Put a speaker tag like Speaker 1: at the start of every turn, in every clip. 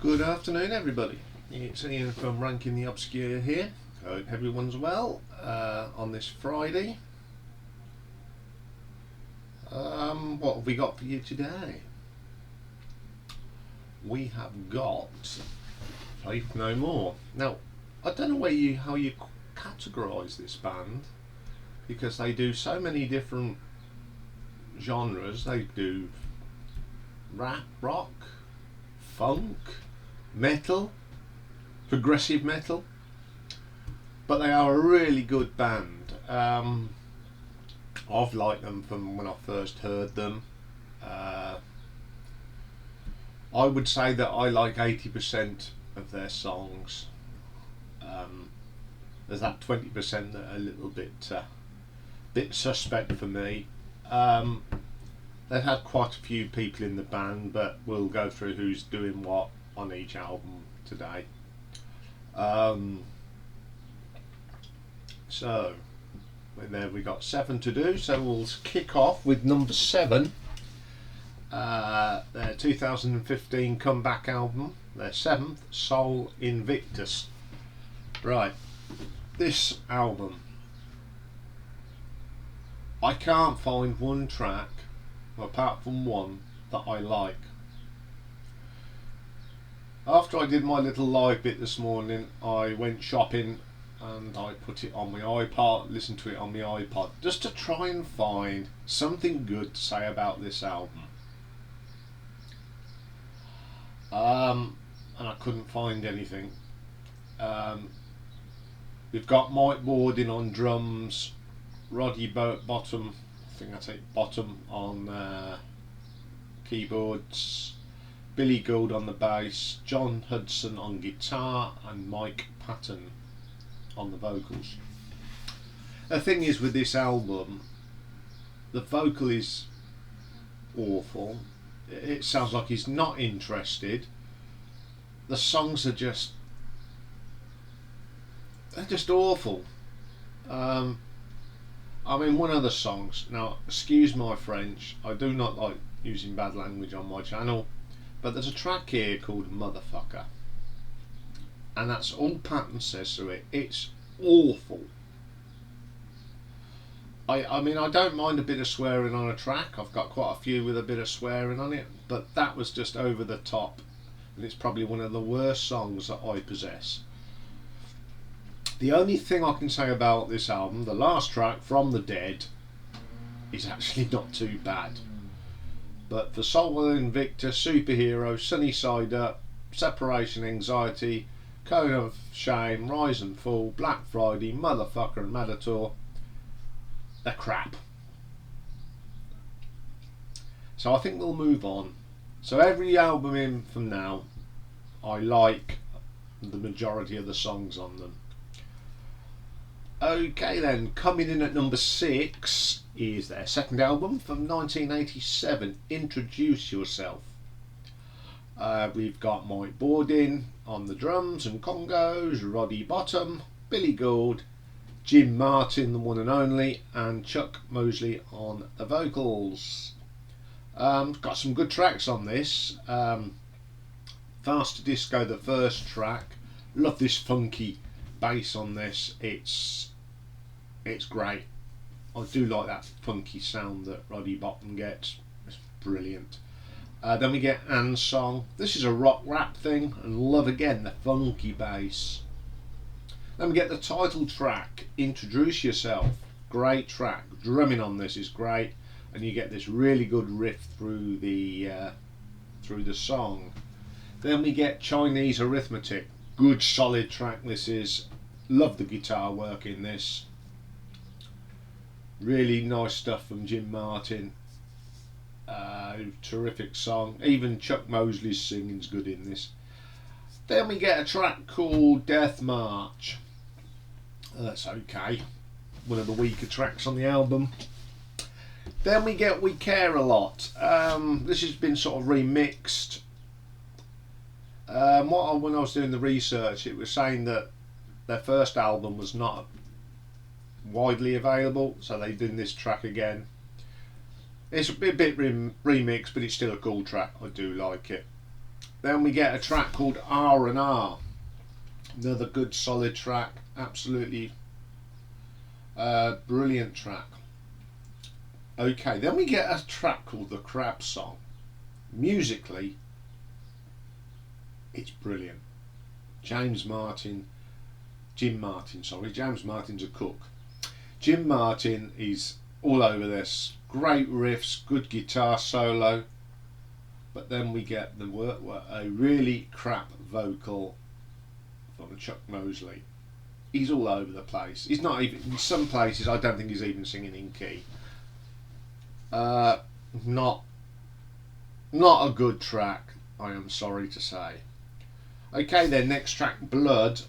Speaker 1: Good afternoon, everybody. It's Iain from Ranking the Obscure here. Hope everyone's well on this Friday. What have we got for you today? We have got Faith No More. Now, I don't know how you categorise this band, because they do so many different genres. They do rap, rock, funk, metal, progressive metal, but they are a really good band. I've liked them from when I first heard them. I would say that I like 80% of their songs. There's that 20% that are a little bit suspect for me. They've had quite a few people in the band, but we'll go through who's doing what on each album today. So there we got 7 to do, so we'll kick off with number 7, their 2015 comeback album, their 7th, Soul Invictus. Right, this album, I can't find one track apart from one that I like. After I did my little live bit this morning, I went shopping and I put it on my iPod, listened to it on my iPod, just to try and find something good to say about this album. And I couldn't find anything. We've got Mike Bordin on drums, Roddy Bottom, I think that's it, Bottom on keyboards, Billy Gould on the bass, John Hudson on guitar, and Mike Patton on the vocals. The thing is with this album, the vocal is awful. It sounds like he's not interested. The songs are just awful. I mean, one of the songs, now excuse my French, I do not like using bad language on my channel, but there's a track here called Motherfucker, and that's all Patton says to it. It's awful. I mean, I don't mind a bit of swearing on a track. I've got quite a few with a bit of swearing on it, but that was just over the top, and it's probably one of the worst songs that I possess. The only thing I can say about this album, the last track, From the Dead, is actually not too bad. But for Soul Invictus, Superhero, Sunny Side Up, Separation Anxiety, Cone of Shame, Rise and Fall, Black Friday, Motherfucker and Matador, they're crap. So I think we'll move on. So every album in from now, I like the majority of the songs on them. Okay then, coming in at number 6 is their second album from 1987, Introduce Yourself. We've got Mike Bordin on the drums and congos, Roddy Bottom, Billy Gould, Jim Martin, the one and only, and Chuck Mosley on the vocals. Got some good tracks on this. Faster Disco, the first track. Love this funky bass on this. It's great. I do like that funky sound that Roddy Bottom gets. It's brilliant. Then we get Anne's song. This is a rock rap thing, and love again the funky bass. Then we get the title track, Introduce Yourself. Great track. Drumming on this is great, and you get this really good riff through the song. Then we get Chinese Arithmetic. Good solid track this is. Love the guitar work in this. Really nice stuff from Jim Martin. Terrific song. Even Chuck Mosley's singing's good in this. Then we get a track called Death March. That's okay. One of the weaker tracks on the album. Then we get We Care a Lot. This has been sort of remixed. When I was doing the research, it was saying that their first album was not widely available, so they did this track again. It's a bit remixed, but it's still a cool track. I do like it. Then we get a track called R&R. Another good solid track, absolutely brilliant track. Okay, then we get a track called The Crab Song. Musically, it's brilliant. James Martin's a cook. Jim Martin is all over this. Great riffs, good guitar solo, but then we get a really crap vocal from Chuck Mosley. He's all over the place. He's not even, in some places I don't think he's even singing in key. Not a good track, I am sorry to say. Okay then, next track, Blood.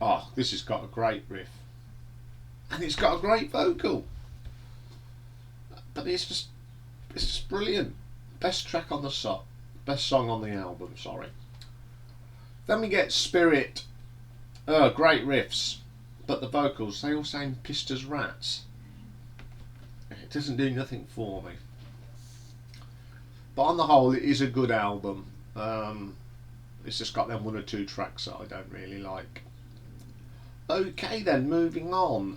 Speaker 1: Oh, this has got a great riff. And it's got a great vocal. But it's just brilliant. Best track on the song. Best song on the album, sorry. Then we get Spirit. Oh, great riffs. But the vocals, they all sound pissed as rats. It doesn't do nothing for me. But on the whole, it is a good album. It's just got them one or two tracks that I don't really like. Okay then, moving on.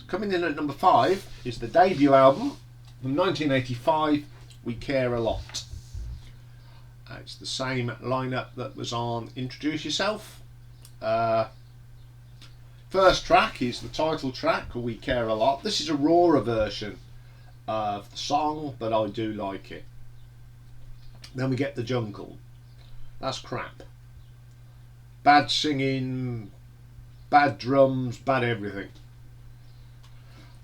Speaker 1: Coming in at number 5 is the debut album from 1985, We Care a Lot. It's the same lineup that was on Introduce Yourself. First track is the title track, We Care a Lot. This is a rawer version of the song, but I do like it. Then we get The Jungle. That's crap. Bad singing, bad drums, bad everything.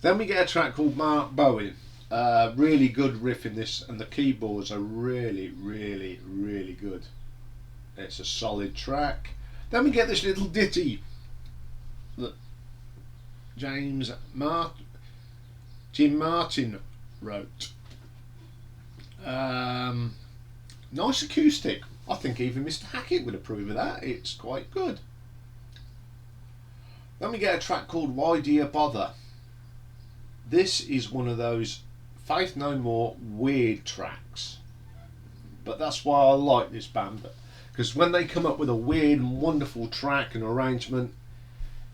Speaker 1: Then we get a track called Mark Bowen. Really good riff in this, and the keyboards are really, really, really good. It's a solid track. Then we get this little ditty that Jim Martin wrote. Nice acoustic. I think even Mr. Hackett would approve of that. It's quite good. Then we get a track called Why Do You Bother? This is one of those Faith No More weird tracks. But that's why I like this band. Because when they come up with a weird and wonderful track and arrangement,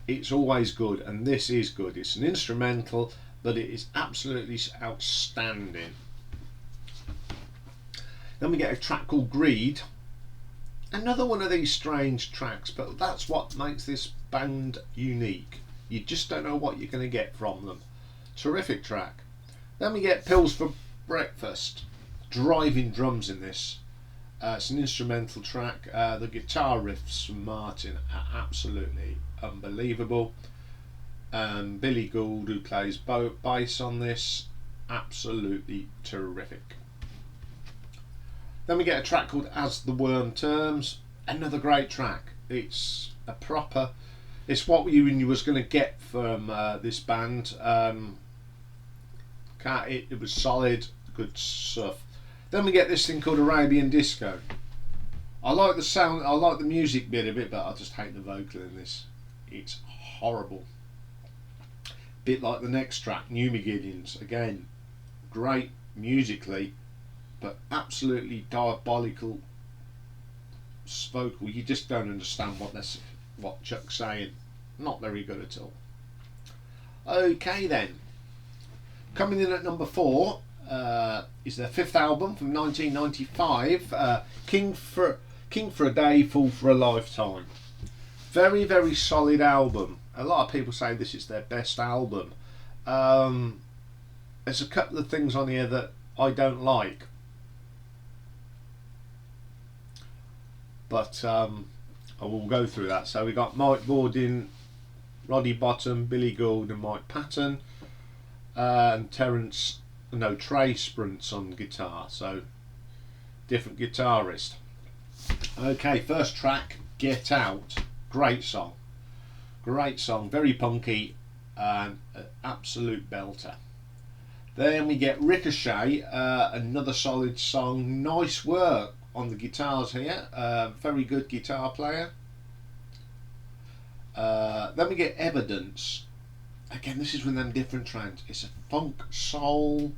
Speaker 1: it's always good. And this is good. It's an instrumental, but it is absolutely outstanding. Then we get a track called Greed. Another one of these strange tracks, but that's what makes this band unique. You just don't know what you're going to get from them. Terrific track. Then we get Pills for Breakfast. Driving drums in this. It's an instrumental track. The guitar riffs from Martin are absolutely unbelievable. Billy Gould, who plays bass on this, absolutely terrific. Then we get a track called As the Worm Turns. Another great track. It's a proper, it's what you was going to get from this band. It was solid, good stuff. Then we get this thing called Arabian Disco. I like the sound, I like the music bit of it, but I just hate the vocal in this. It's horrible. Bit like the next track, New Beginnings. Again, great musically, but absolutely diabolical vocal. You just don't understand what Chuck's saying. Not very good at all. Okay then. Coming in at number 4 is their 5th album from 1995, King for a Day, Fool for a Lifetime. Very, very solid album. A lot of people say this is their best album. There's a couple of things on here that I don't like, but I will go through that. So we got Mike Bordin, Roddy Bottom, Billy Gould and Mike Patton, and Trey Spruance on guitar, so different guitarist. Okay, first track, Get Out. Great song, very punky and an absolute belter. Then we get Ricochet, another solid song. Nice work on the guitars here, very good guitar player. Then we get Evidence. Again, this is one of them different tracks. It's a funk soul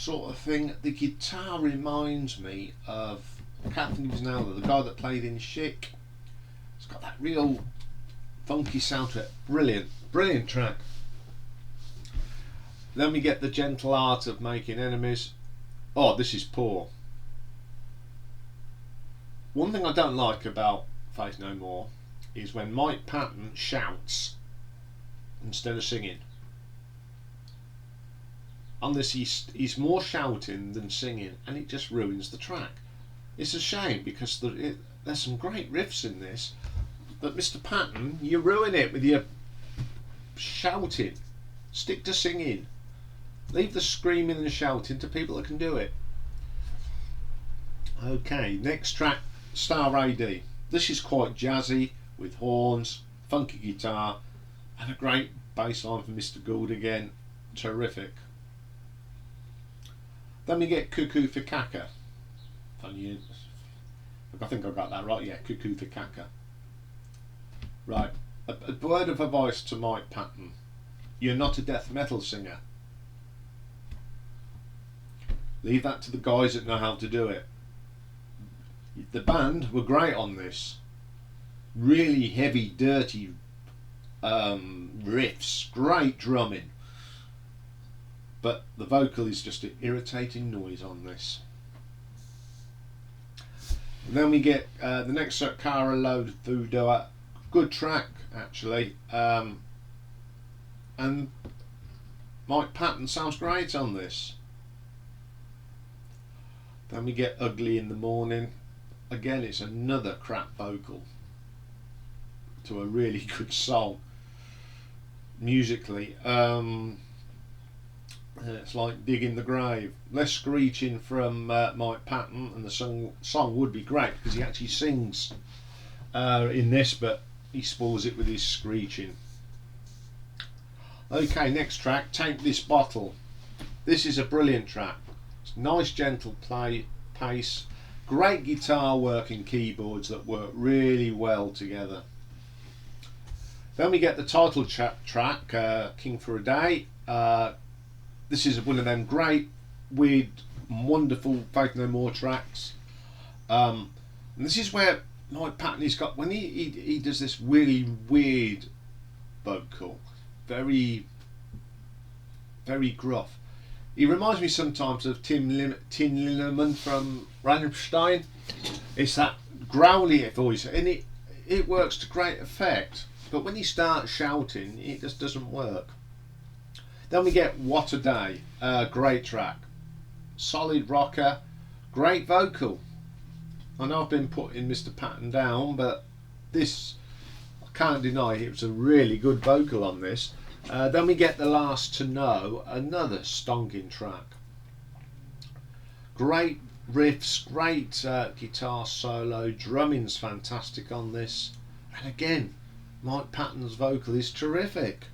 Speaker 1: sort of thing. The guitar reminds me of Captain Wisnalda, the guy that played in Chic. It's got that real funky sound to it. Brilliant, brilliant track. Then we get The Gentle Art of Making Enemies. Oh, this is poor. One thing I don't like about Faith No More is when Mike Patton shouts instead of singing. On this he's more shouting than singing, and it just ruins the track. It's a shame because there's some great riffs in this, but Mr. Patton, you ruin it with your shouting. Stick to singing. Leave the screaming and shouting to people that can do it. Okay, next track, Star AD. This is quite jazzy with horns, funky guitar, and a great bass line from Mr. Gould again. Terrific. Then we get Cuckoo for Caca. Funny, I think I got that right. Yeah, Cuckoo for Caca. Right, a word of advice to Mike Patton. You're not a death metal singer. Leave that to the guys that know how to do it. The band were great on this. Really heavy, dirty riffs, great drumming. But the vocal is just an irritating noise on this. And then we get the next Cara Load Voodoo. Good track actually. And Mike Patton sounds great on this. Then we get Ugly in the Morning. Again, it's another crap vocal to a really good song musically. It's like digging the grave. Less screeching from Mike Patton, and the song would be great because he actually sings in this, but he spoils it with his screeching. Okay, next track, Take This Bottle. This is a brilliant track. It's nice gentle pace, great guitar work and keyboards that work really well together. Then we get the title track, King for a Day. This is one of them great, weird, wonderful Faith No More tracks. And this is where Mike Patton, he's got, when he does this really weird vocal, very, very gruff. He reminds me sometimes of Tim Lindemann from Rammstein. It's that growly voice, and it works to great effect. But when he starts shouting, it just doesn't work. Then we get What a Day, great track, solid rocker, great vocal. I know I've been putting Mr. Patton down, but this, I can't deny it was a really good vocal on this. Then we get The Last to Know, another stonking track. Great riffs, great guitar solo, drumming's fantastic on this, and again, Mike Patton's vocal is terrific.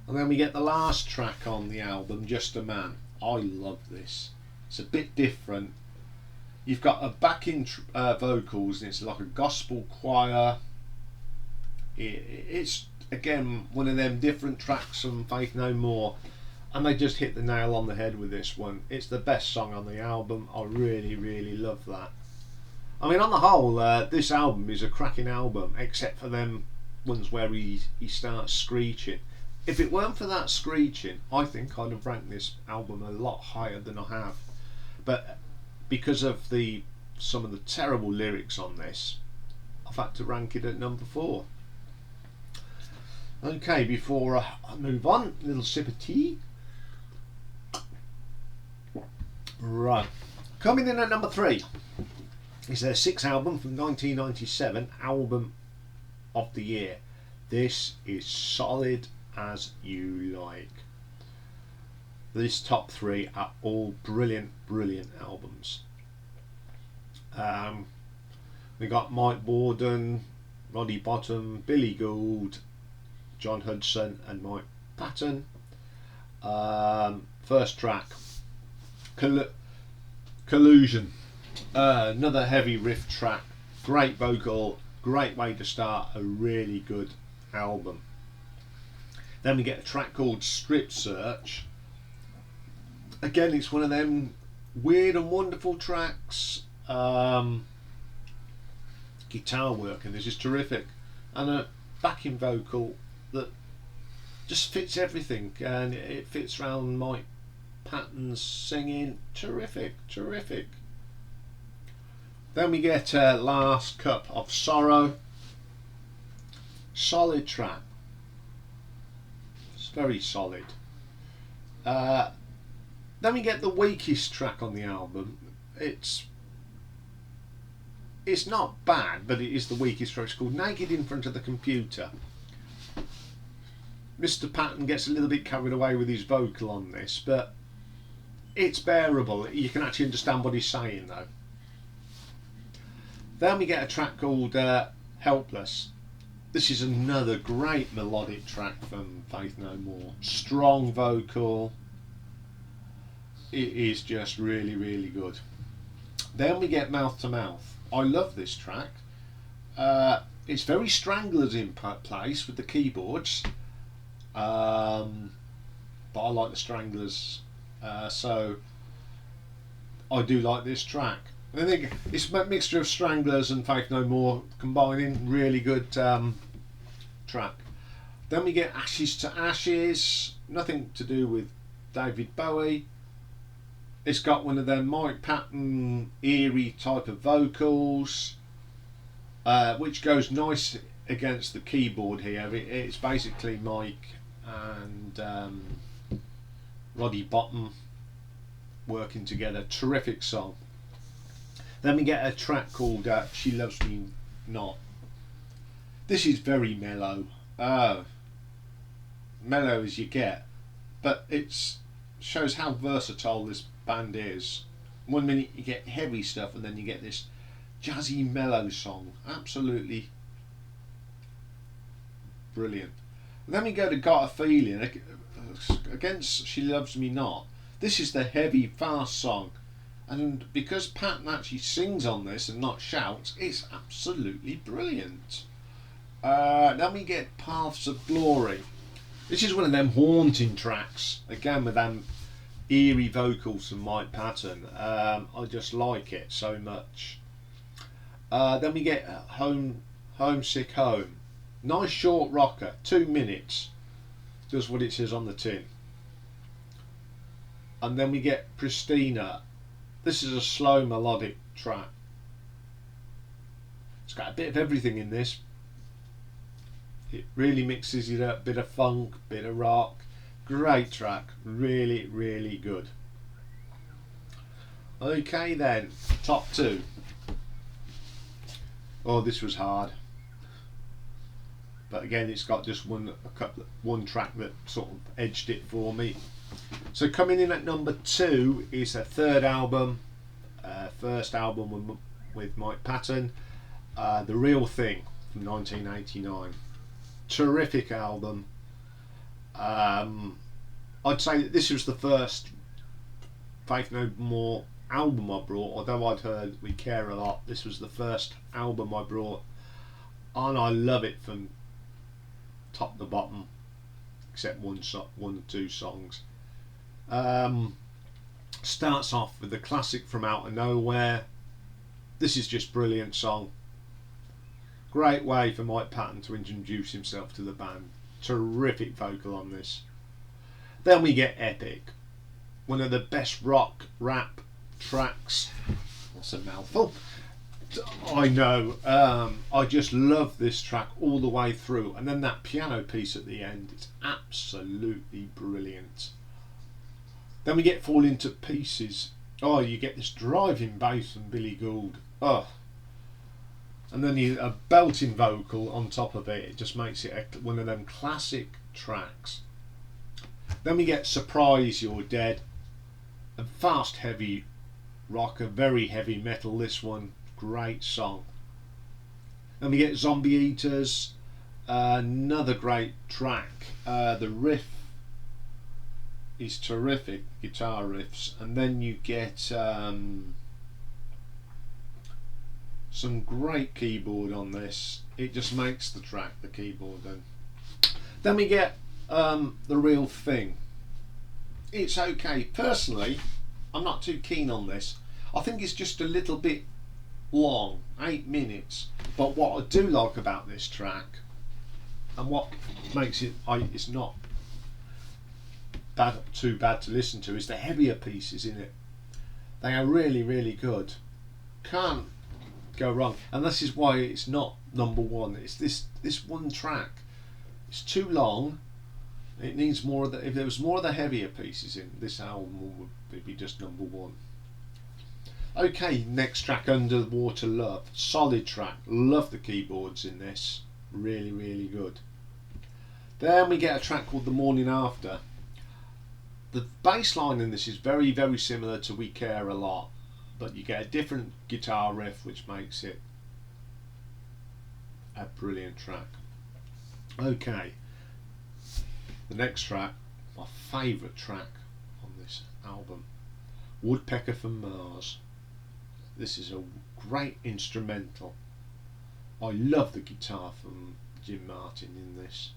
Speaker 1: And then we get the last track on the album, Just a Man. I love this. It's a bit different. You've got a backing vocals, and it's like a gospel choir. It's again one of them different tracks from Faith No More, and they just hit the nail on the head with this one. It's the best song on the album. I really, really love that. I mean, on the whole, this album is a cracking album, except for them ones where he starts screeching. If it weren't for that screeching, I think I'd have ranked this album a lot higher than I have. But because of some of the terrible lyrics on this, I've had to rank it at number 4. Okay, before I move on, a little sip of tea. Right, coming in at number 3 is their 6th album from 1997, album of the year. This is solid as you like. These top 3 are all brilliant, brilliant albums. We got Mike Borden, Roddy Bottum, Billy Gould, John Hudson and Mike Patton. First track, Collusion, another heavy riff track, great vocal, great way to start a really good album. Then we get a track called Strip Search. Again, it's one of them weird and wonderful tracks. Guitar work and this is terrific, and a backing vocal that just fits everything, and it fits around Mike Patton's singing. Terrific, terrific. Then we get Last Cup of Sorrow. Solid track. It's very solid. Then we get the weakest track on the album. It's not bad, but it is the weakest track. It's called Naked in Front of the Computer. Mr. Patton gets a little bit carried away with his vocal on this, but it's bearable. You can actually understand what he's saying though. Then we get a track called Helpless. This is another great melodic track from Faith No More. Strong vocal. It is just really, really good. Then we get Mouth to Mouth. I love this track. It's very Stranglers in place with the keyboards, but I like the Stranglers, so I do like this track. I think it's a mixture of Stranglers and Faith No More combining. Really good track. Then we get Ashes to Ashes. Nothing to do with David Bowie. It's got one of them Mike Patton eerie type of vocals, which goes nice against the keyboard here. It's basically Mike and Roddy Bottum working together. Terrific song. Then we get a track called She Loves Me Not. This is very mellow, mellow as you get, but it shows how versatile this band is. One minute you get heavy stuff and then you get this jazzy mellow song. Absolutely brilliant. And then we go to Got a Feeling against She Loves Me Not. This is the heavy fast song, and because Patton actually sings on this and not shouts, it's absolutely brilliant. Then we get Paths of Glory. This is one of them haunting tracks, again with them eerie vocals from Mike Patton. I just like it so much. Then we get Homesick Home. Nice short rocker, 2 minutes, does what it says on the tin. And then we get Pristina. This is a slow melodic track. It's got a bit of everything in this. It really mixes it up, bit of funk, bit of rock. Great track, really, really good. Okay then, top 2. Oh, this was hard. But again, it's got just one track that sort of edged it for me. So coming in at number 2 is their third album, first album with Mike Patton, The Real Thing from 1989. Terrific album. I'd say that this was the first Faith No More album I brought, although I'd heard We Care a Lot. This was the first album I brought, and I love it from top to bottom, except one or two songs. Starts off with the classic From Out of Nowhere. This is just brilliant song. Great way for Mike Patton to introduce himself to the band. Terrific vocal on this. Then we get Epic, one of the best rock rap tracks. That's a mouthful. I know. I just love this track all the way through, and then that piano piece at the end, it's absolutely brilliant. Then we get Fall Into Pieces. Oh, you get this driving bass from Billy Gould. Oh, and then a belting vocal on top of it. It just makes it one of them classic tracks. Then we get Surprise You're Dead, a fast heavy rock, a very heavy metal. This one, great song. Then we get Zombie Eaters, another great track. The riff is terrific, guitar riffs, and then you get some great keyboard on this. It just makes the track, the keyboard. Then we get The Real Thing. it's okay. Personally, I'm not too keen on this. I think it's just a little bit long, 8 minutes. But what I do like about this track, and what makes it, it's not too bad to listen to, is the heavier pieces in it. They are really, really good. Can't go wrong. And this is why it's not number one. It's this one track. It's too long. It needs more of the. If there was more of the heavier pieces in this album, would be just number one. Okay, next track, Underwater Love. Solid track. Love the keyboards in this. Really, really good. Then we get a track called The Morning After. The bass line in this is very, very similar to We Care a Lot, but you get a different guitar riff which makes it a brilliant track. Okay, the next track, my favourite track on this album, Woodpecker from Mars. This is a great instrumental. I love the guitar from Jim Martin in this.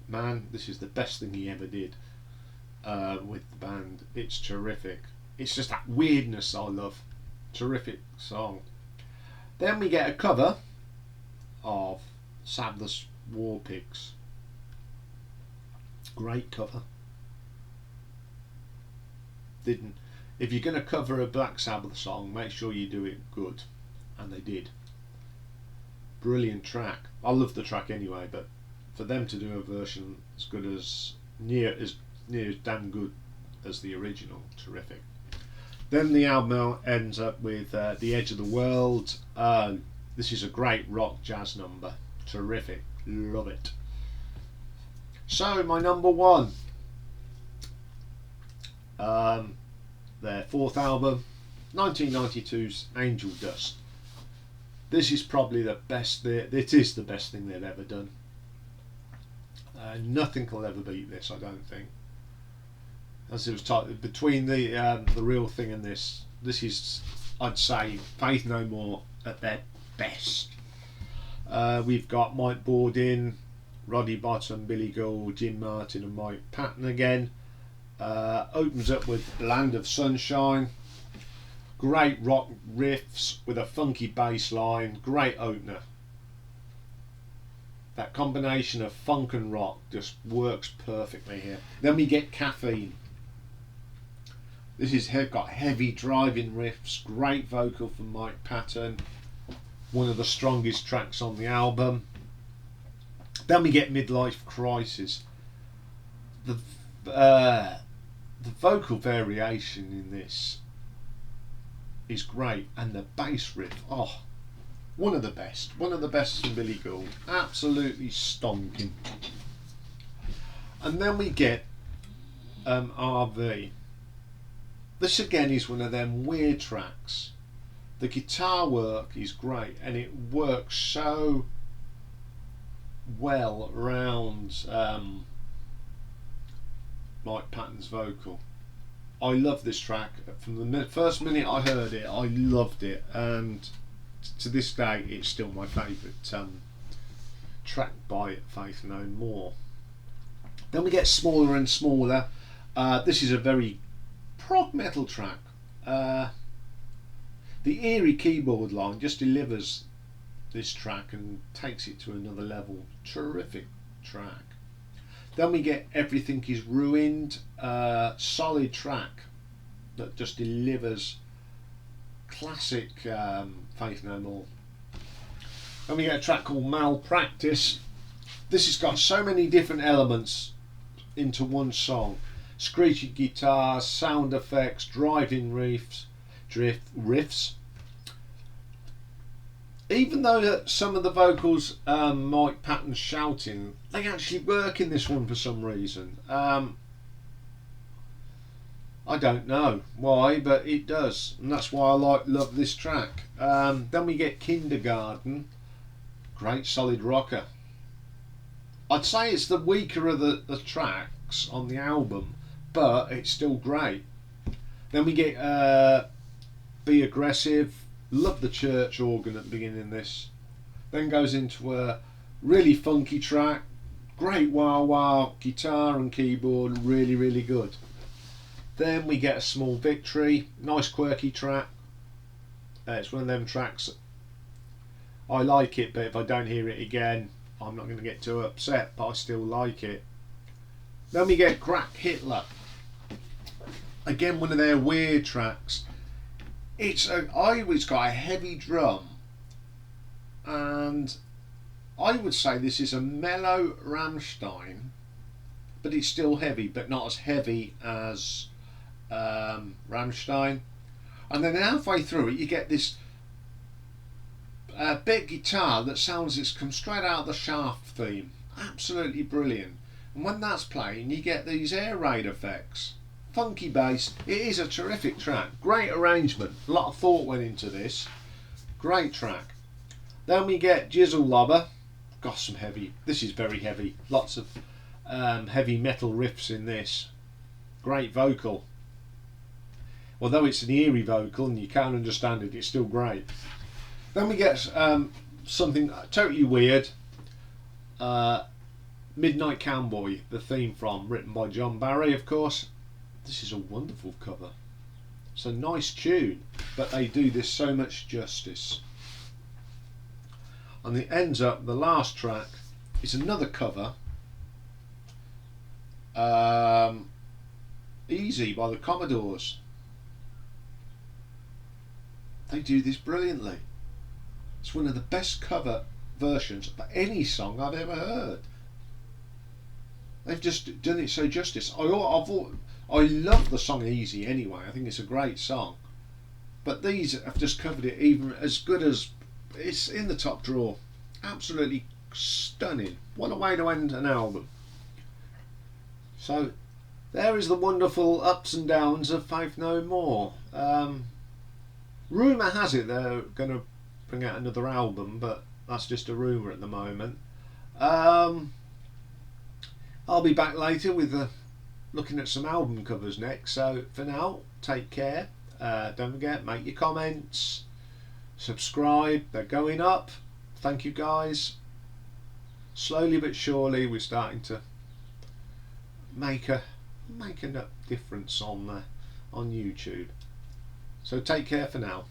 Speaker 1: Man, this is the best thing he ever did with the band. It's terrific. It's just that weirdness I love. Terrific song. Then we get a cover of Sabbath's War Pigs. Great cover. If you're going to cover a Black Sabbath song, make sure you do it good, and they did. Brilliant track. I love the track anyway, but for them to do a version as good as near as damn good as the original, terrific. Then the album ends up with The Edge of the World. This is a great rock jazz number, terrific, love it. So my number one, their fourth album, 1992's Angel Dust. This is probably the best. It is the best thing they've ever done. Nothing will ever beat this, I don't think. As it was taught, between the Real Thing and this is, I'd say, Faith No More at their best. We've got Mike Bordin, Roddy Bottum, Billy Gould, Jim Martin and Mike Patton again. Opens up with Land of Sunshine. Great rock riffs with a funky bass line. Great opener. That combination of funk and rock just works perfectly here. Then we get Caffeine. This is got heavy driving riffs, great vocal from Mike Patton, one of the strongest tracks on the album. Then we get Midlife Crisis. The vocal variation in this is great, and the bass riff, one of the best from Billy Gould, absolutely stonking. And then we get RV. This again is one of them weird tracks. The guitar work is great, and it works so well around Mike Patton's vocal. I love this track. From the first minute I heard it, I loved it, and to this day it's still my favourite track by Faith No More. Then we get Smaller and Smaller. This is a very prog metal track. The eerie keyboard line just delivers this track and takes it to another level. Terrific track. Then we get Everything Is Ruined. Solid track that just delivers classic Faith No More. Then we get a track called Malpractice. This has got so many different elements into one song. Screechy guitars, sound effects, driving riffs. Even though some of the vocals Mike Patton's shouting, they actually work in this one for some reason. I don't know why, but it does, and that's why I love this track. Then we get Kindergarten. Great solid rocker. I'd say it's the weaker of the tracks on the album, but it's still great. Then we get Be Aggressive. Love the church organ at the beginning of this. Then goes into a really funky track. great wah wah guitar and keyboard, really, really good. Then we get a small victory, nice quirky track. It's one of them tracks, I like it, but if I don't hear it again, I'm not going to get too upset, but I still like it. Then we get Crack Hitler. Again, one of their weird tracks. It's got a heavy drum, and I would say this is a mellow Rammstein, but it's still heavy, but not as heavy as Rammstein. And then halfway through it, you get this big guitar that sounds, it's come straight out of the Shaft theme. Absolutely brilliant. And when that's playing, you get these air raid effects. Funky bass. It is a terrific track. Great arrangement. A lot of thought went into this. Great track. Then we get Jizzle Lobber. Got some heavy. This is very heavy. Lots of heavy metal riffs in this. Great vocal. Although it's an eerie vocal and you can't understand it, it's still great. Then we get something totally weird. Midnight Cowboy, the theme from, written by John Barry, of course. This is a wonderful cover. It's a nice tune, but they do this so much justice. And it ends up, the last track is another cover. Easy by the Commodores. They do this brilliantly. It's one of the best cover versions of any song I've ever heard. They've just done it so justice. I love the song Easy anyway. I think it's a great song. But these have just covered it even as good as it's in the top drawer. Absolutely stunning. What a way to end an album. So there is the wonderful ups and downs of Faith No More. Rumour has it they're going to bring out another album, but that's just a rumour at the moment. I'll be back later with looking at some album covers next. So for now, take care. Don't forget, make your comments, subscribe. They're going up. Thank you guys. Slowly but surely, we're starting to make a difference on YouTube. So take care for now.